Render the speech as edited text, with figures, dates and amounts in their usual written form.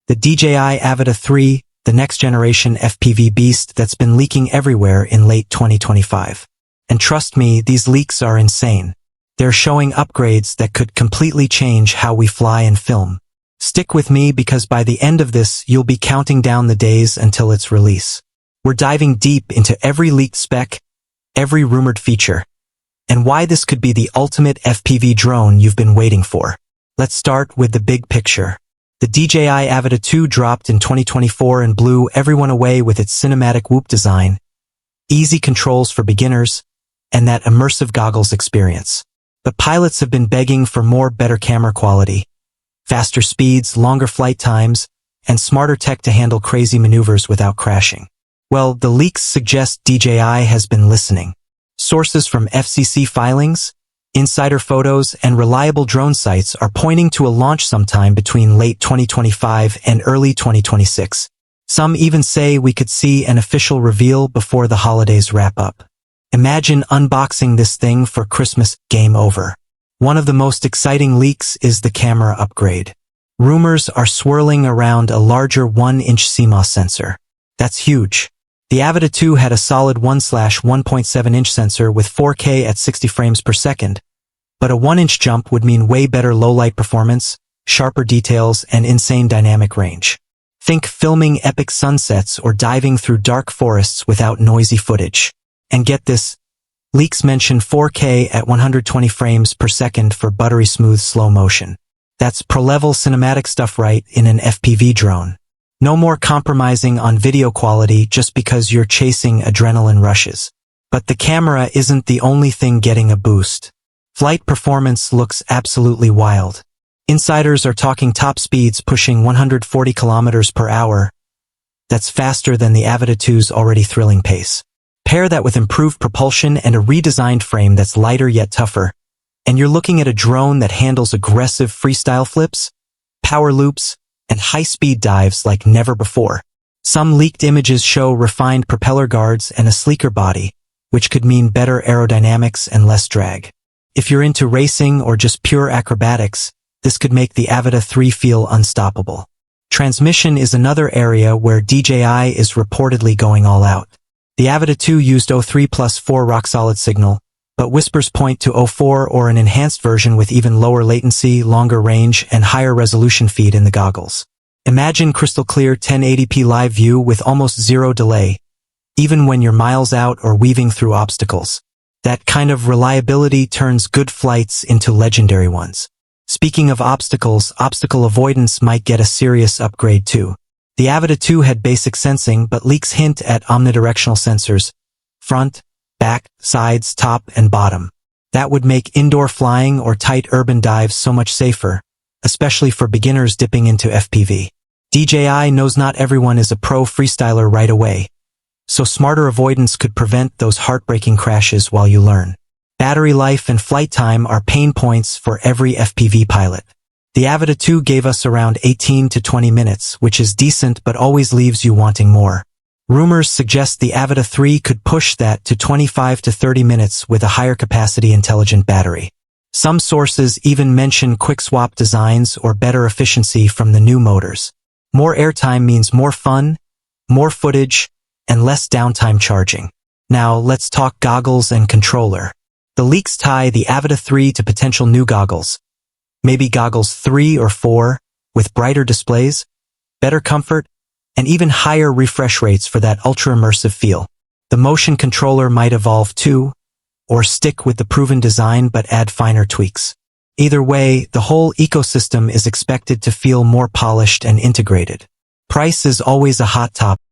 The DJI Avata 3, the next-generation FPV beast that's been leaking everywhere in late 2025. And trust me, these leaks are insane. They're showing upgrades that could completely change how we fly and film. Stick with me because by the end of this, you'll be counting down the days until its release. We're diving deep into every leaked spec, every rumored feature, and why this could be the ultimate FPV drone you've been waiting for. Let's start with the big picture. The DJI Avata 2 dropped in 2024 and blew everyone away with its cinematic whoop design, easy controls for beginners, and that immersive goggles experience. But pilots have been begging for more better camera quality, faster speeds, longer flight times, and smarter tech to handle crazy maneuvers without crashing. Well, the leaks suggest DJI has been listening. Sources from FCC filings, insider photos, and reliable drone sites are pointing to a launch sometime between late 2025 and early 2026. Some even say we could see an official reveal before the holidays wrap up. Imagine unboxing this thing for Christmas. Game over. One of the most exciting leaks is the camera upgrade. Rumors are swirling around a larger 1-inch CMOS sensor. That's huge. The Avata 2 had a solid 1/1.7-inch sensor with 4K at 60 frames per second, but a 1-inch jump would mean way better low-light performance, sharper details, and insane dynamic range. Think filming epic sunsets or diving through dark forests without noisy footage. And get this, leaks mention 4K at 120 frames per second for buttery smooth slow motion. That's pro-level cinematic stuff right in an FPV drone. No more compromising on video quality just because you're chasing adrenaline rushes. But the camera isn't the only thing getting a boost. Flight performance looks absolutely wild. Insiders are talking top speeds pushing 140 kilometers per hour. That's faster than the Avata 2's already thrilling pace. Pair that with improved propulsion and a redesigned frame that's lighter yet tougher, and you're looking at a drone that handles aggressive freestyle flips, power loops, and high-speed dives like never before. Some leaked images show refined propeller guards and a sleeker body, which could mean better aerodynamics and less drag. If you're into racing or just pure acrobatics, this could make the Avata 3 feel unstoppable. Transmission is another area where DJI is reportedly going all out. The Avata 2 used 03+4 rock-solid signal, but whispers point to 04 or an enhanced version with even lower latency, longer range, and higher resolution feed in the goggles. Imagine crystal clear 1080p live view with almost zero delay, even when you're miles out or weaving through obstacles. That kind of reliability turns good flights into legendary ones. Speaking of obstacles, obstacle avoidance might get a serious upgrade too. The Avata 2 had basic sensing, but leaks hint at omnidirectional sensors, front, back, sides, top, and bottom. That would make indoor flying or tight urban dives so much safer, especially for beginners dipping into FPV. DJI knows not everyone is a pro freestyler right away, so smarter avoidance could prevent those heartbreaking crashes while you learn. Battery life and flight time are pain points for every FPV pilot. The Avata 2 gave us around 18 to 20 minutes, which is decent but always leaves you wanting more. Rumors suggest the Avata 3 could push that to 25 to 30 minutes with a higher capacity intelligent battery. Some sources even mention quick swap designs or better efficiency from the new motors. More airtime means more fun, more footage, and less downtime charging. Now let's talk goggles and controller. The leaks tie the Avata 3 to potential new goggles. Maybe goggles 3 or 4, with brighter displays, better comfort, and even higher refresh rates for that ultra-immersive feel. The motion controller might evolve too, or stick with the proven design but add finer tweaks. Either way, the whole ecosystem is expected to feel more polished and integrated. Price is always a hot topic.